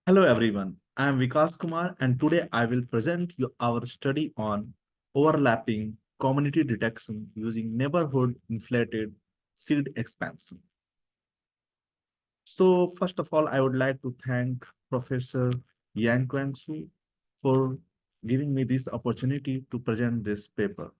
Hello everyone, I am Vikas Kumar and today I will present you our study on overlapping community detection using neighborhood inflated seed expansion. So first of all, I would like to thank Professor Yang Kwang Su for giving me this opportunity to present this paper.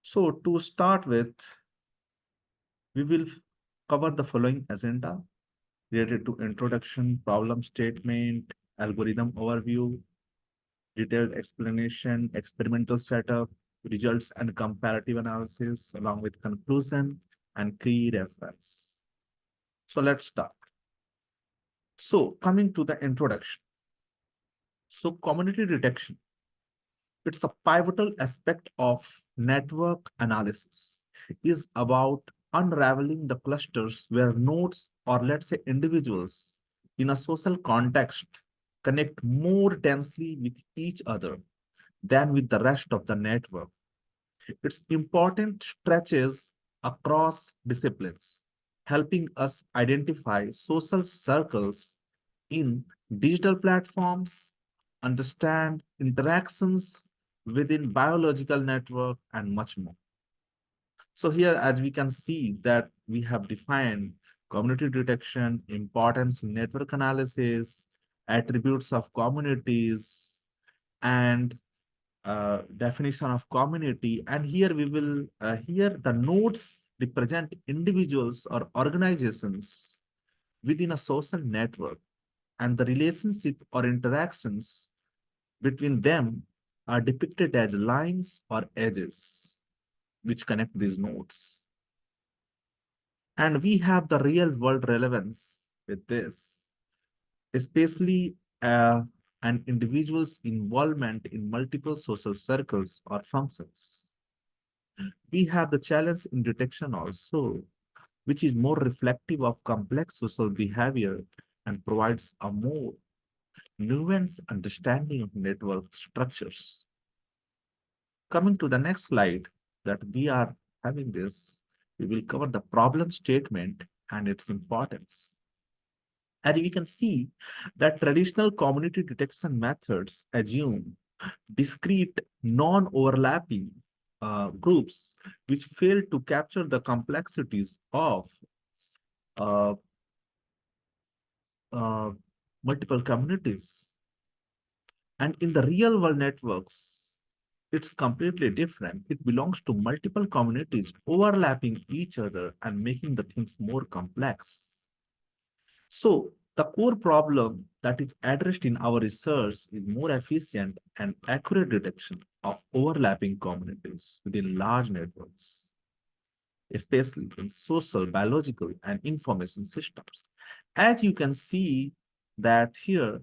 So to start with, we will cover the following agenda related to introduction, problem statement, algorithm overview, detailed explanation, experimental setup, results and comparative analysis, along with conclusion and key reference. So let's start. So coming to the introduction. So community detection, it's a pivotal aspect of network analysis, is about unraveling the clusters where nodes or let's say individuals in a social context connect more densely with each other than with the rest of the network. Its important stretches across disciplines, helping us identify social circles in digital platforms, understand interactions within biological network, and much more. So here, as we can see that we have defined community detection, importance in network analysis, attributes of communities, and definition of community. And here we will, here the nodes represent individuals or organizations within a social network, and the relationship or interactions between them are depicted as lines or edges which connect these nodes. And we have the real world relevance with this, especially an individual's involvement in multiple social circles or functions. We have the challenge in detection also, which is more reflective of complex social behavior and provides a more nuanced understanding of network structures. Coming to the next slide that we are having this, we will cover the problem statement and its importance. As we can see that traditional community detection methods assume discrete, non-overlapping groups which fail to capture the complexities of uh, uh, multiple communities. And in the real world networks, it's completely different. It belongs to multiple communities overlapping each other and making the things more complex. So the core problem that is addressed in our research is more efficient and accurate detection of overlapping communities within large networks, especially in social, biological, and information systems. As you can see that here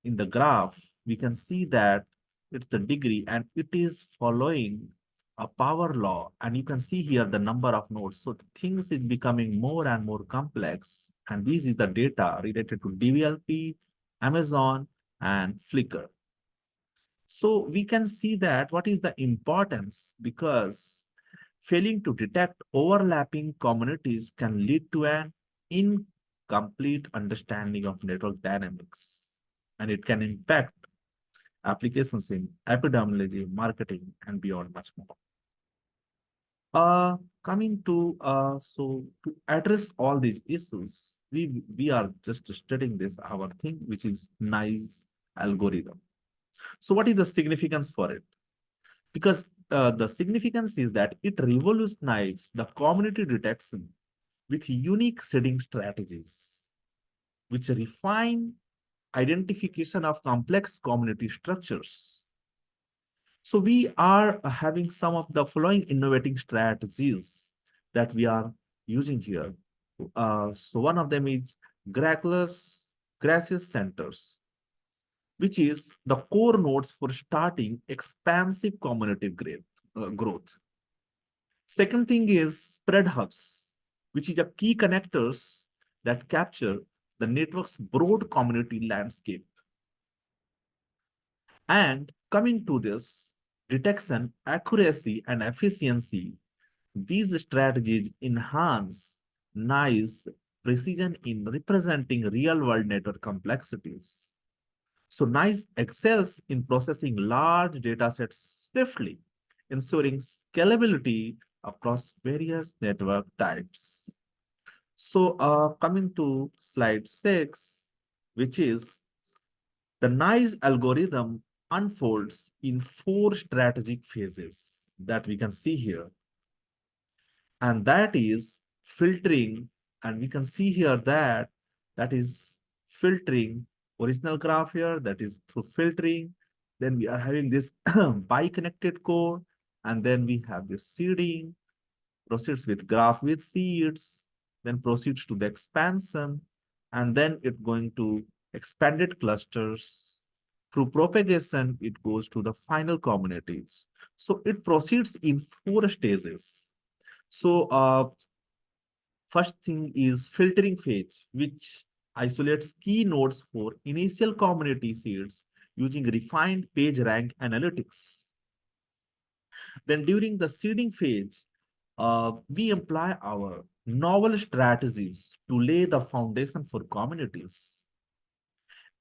in the graph, we can see that it's the degree and it is following a power law. And you can see here the number of nodes. So things is becoming more and more complex. And this is the data related to DVLP, Amazon, and Flickr. So we can see that what is the importance, because failing to detect overlapping communities can lead to an incomplete understanding of network dynamics, and it can impact applications in epidemiology, marketing, and beyond much more. Coming to so to address all these issues, we are just studying this our thing, which is nice algorithm. So what is the significance for it? Because the significance is that it revolutionized the community detection with unique seeding strategies, which refine identification of complex community structures. So we are having some of the following innovating strategies that we are using here. So one of them is gracious centers, which is the core nodes for starting expansive community growth. Second thing is spread hubs, which is a key connectors that capture the network's broad community landscape. And coming to this, detection, accuracy, and efficiency, these strategies enhance NICE precision in representing real-world network complexities. So NICE excels in processing large data sets swiftly, ensuring scalability across various network types. So coming to slide 6, which is the NICE algorithm unfolds in 4 strategic phases that we can see here. And that is filtering. And we can see here that that is filtering original graph here, that is through filtering. Then we are having this bi-connected core, and then we have this seeding, proceeds with graph with seeds, then proceeds to the expansion, and then it going to expanded clusters. Through propagation, it goes to the final communities. So it proceeds in 4 stages. So first thing is filtering phase, which isolates key nodes for initial community seeds using refined page rank analytics. Then during the seeding phase, we employ our novel strategies to lay the foundation for communities.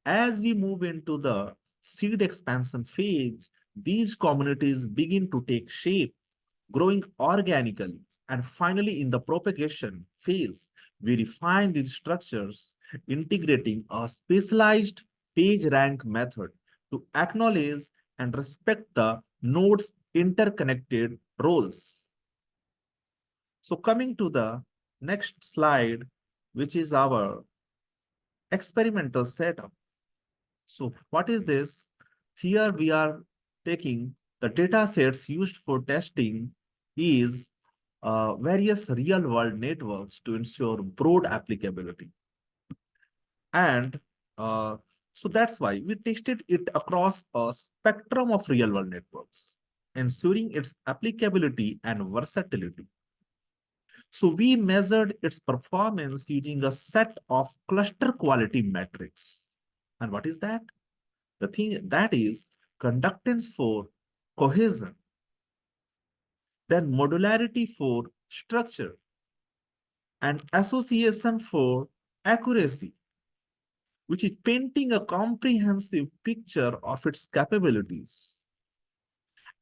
As we move into the seed expansion phase, these communities begin to take shape, growing organically. And finally, in the propagation phase, we refine these structures, integrating a specialized page rank method to acknowledge and respect the nodes' interconnected roles. So coming to the next slide, which is our experimental setup. So what is this? Here we are taking the data sets used for testing is various real-world networks to ensure broad applicability. And so that's why we tested it across a spectrum of real-world networks, ensuring its applicability and versatility. So we measured its performance using a set of cluster quality metrics. And what is that? The thing that is conductance for cohesion, then modularity for structure, and association for accuracy, which is painting a comprehensive picture of its capabilities.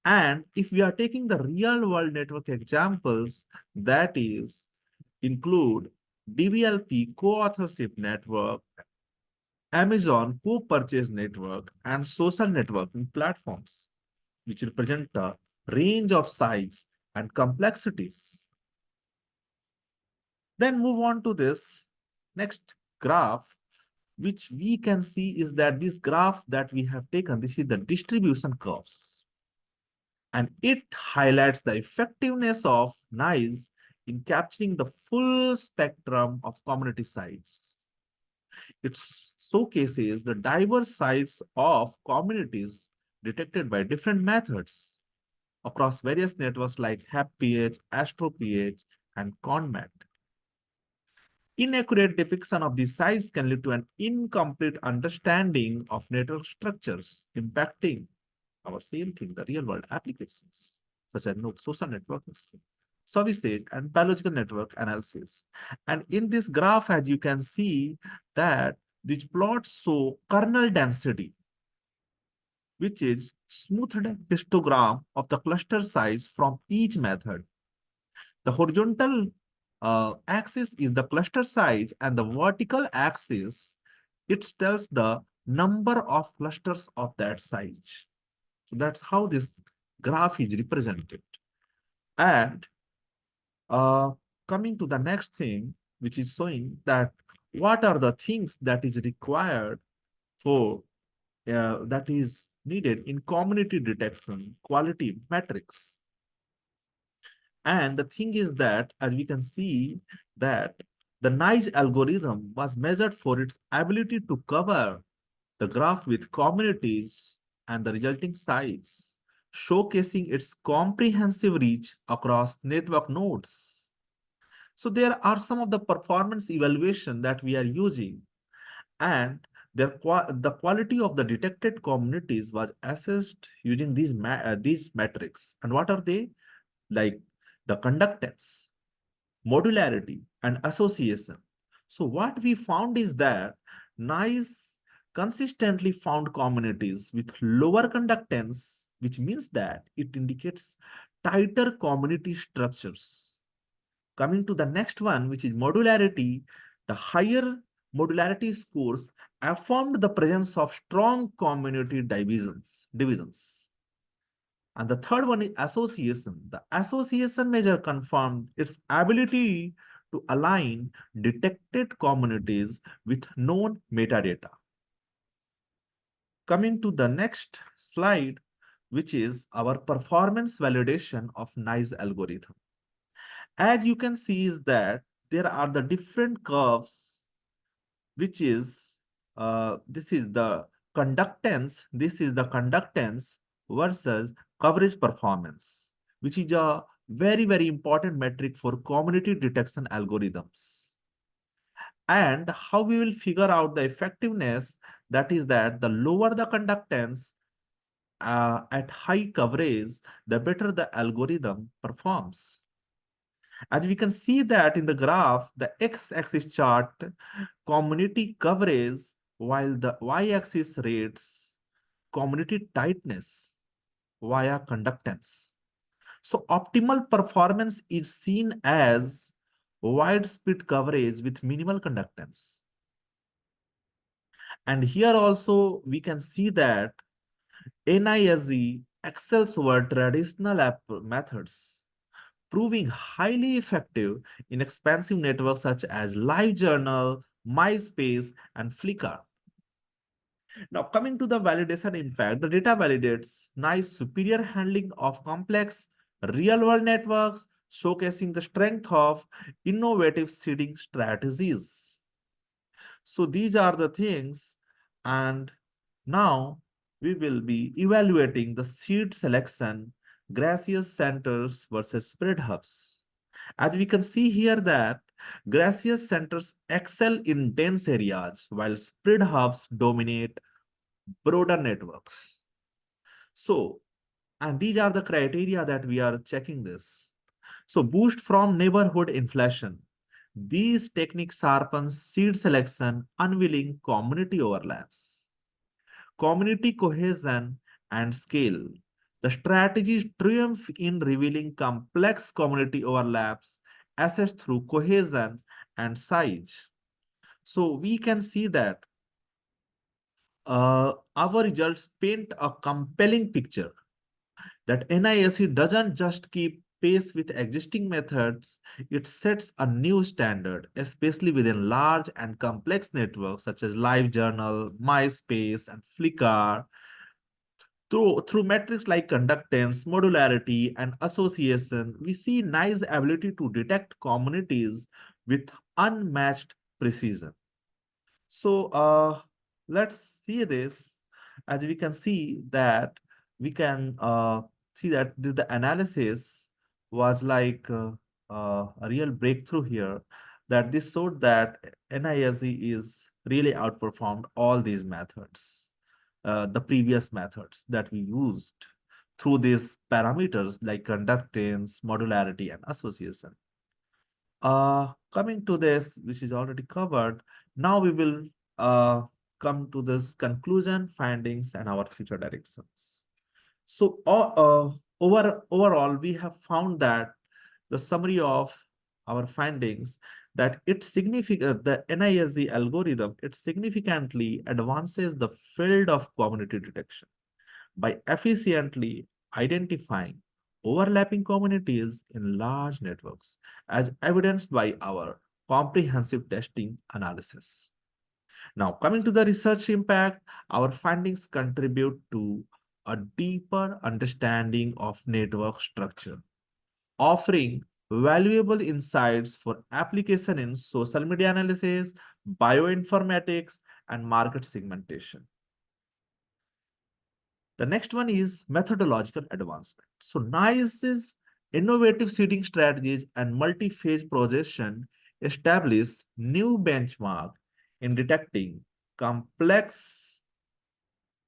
And if we are taking the real world network examples, that is include DBLP co-authorship network, Amazon co-purchase network, and social networking platforms, which represent a range of size and complexities. Then move on to this next graph, which we can see is that this graph that we have taken, this is the distribution curves. And it highlights the effectiveness of NICE in capturing the full spectrum of community size. It showcases the diverse size of communities detected by different methods across various networks like HapPH, AstroPH, and ConMat. Inaccurate depiction of the size can lead to an incomplete understanding of network structures, impacting our same thing, the real-world applications, such as social networking, services, and biological network analysis. And in this graph, as you can see, that these plots show kernel density, which is smoothed histogram of the cluster size from each method. The horizontal axis is the cluster size, and the vertical axis, it tells the number of clusters of that size. So that's how this graph is represented. And uh, coming to the next thing, which is showing that what are the things that is required for that is needed in community detection quality metrics. And the thing is that, as we can see, that the NICE algorithm was measured for its ability to cover the graph with communities and the resulting size, showcasing its comprehensive reach across network nodes. So there are some of the performance evaluation that we are using, and the quality of the detected communities was assessed using these metrics. And what are they? Like the conductance, modularity, and association. So what we found is that NICE consistently found communities with lower conductance, which means that it indicates tighter community structures. Coming to the next one, which is modularity, the higher modularity scores affirmed the presence of strong community divisions. And the third one is association. The association measure confirmed its ability to align detected communities with known metadata. Coming to the next slide, which is our performance validation of NICE algorithm. As you can see is that there are the different curves, which is this is the conductance versus coverage performance, which is a very important metric for community detection algorithms. And how we will figure out the effectiveness, that is that the lower the conductance at high coverage, the better the algorithm performs. As we can see that in the graph, the x-axis chart community coverage, while the y-axis rates community tightness via conductance. So optimal performance is seen as widespread coverage with minimal conductance. And here also we can see that NISE excels over traditional methods, proving highly effective in expansive networks such as LiveJournal, MySpace, and Flickr. Now, coming to the validation impact, the data validates NICE superior handling of complex real-world networks, showcasing the strength of innovative seeding strategies. So these are the things, and now we will be evaluating the seed selection, gracious centers versus spread hubs. As we can see here that gracious centers excel in dense areas while spread hubs dominate broader networks. So, and these are the criteria that we are checking this. So boost from neighborhood inflation. These techniques sharpen seed selection, unveiling community overlaps, community cohesion, and scale. The strategies triumph in revealing complex community overlaps assessed through cohesion and size. So we can see that our results paint a compelling picture that NISE doesn't just keep pace with existing methods, it sets a new standard, especially within large and complex networks such as LiveJournal, MySpace, and Flickr. Through metrics like conductance, modularity, and association, we see NICE ability to detect communities with unmatched precision. So let's see this. As we can see that we can see that the analysis was like a real breakthrough here, that this showed that NISE is really outperformed all these methods, the previous methods that we used through these parameters like conductance, modularity, and association. Coming to this, which is already covered, now we will come to this conclusion, findings, and our future directions. So, overall, we have found that the summary of our findings, that the NISE algorithm, it significantly advances the field of community detection by efficiently identifying overlapping communities in large networks, as evidenced by our comprehensive testing analysis. Now, coming to the research impact, our findings contribute to a deeper understanding of network structure, offering valuable insights for application in social media analysis, bioinformatics, and market segmentation. The next one is methodological advancement. So NICE's innovative seeding strategies and multi-phase projection establish new benchmark in detecting complex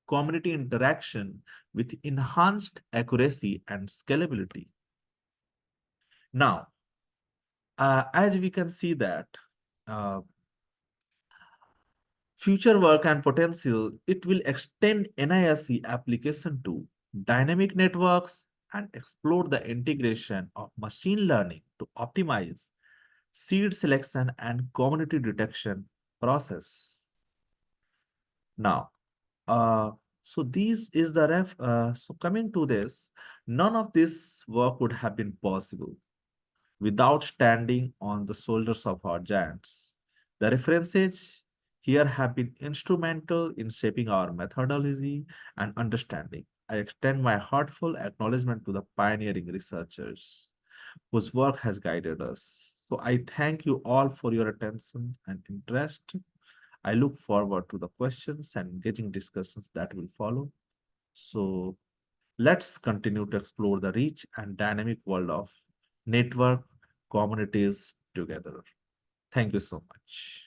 community interaction with enhanced accuracy and scalability. Now, as we can see that, uh, future work and potential, it will extend NISC application to dynamic networks and explore the integration of machine learning to optimize seed selection and community detection process. Now, uh, so these is the so coming to this, none of this work would have been possible without standing on the shoulders of our giants. The references here have been instrumental in shaping our methodology and understanding. I extend my heartfelt acknowledgement to the pioneering researchers whose work has guided us. So I thank you all for your attention and interest. I look forward to the questions and engaging discussions that will follow. So let's continue to explore the rich and dynamic world of network communities together. Thank you so much.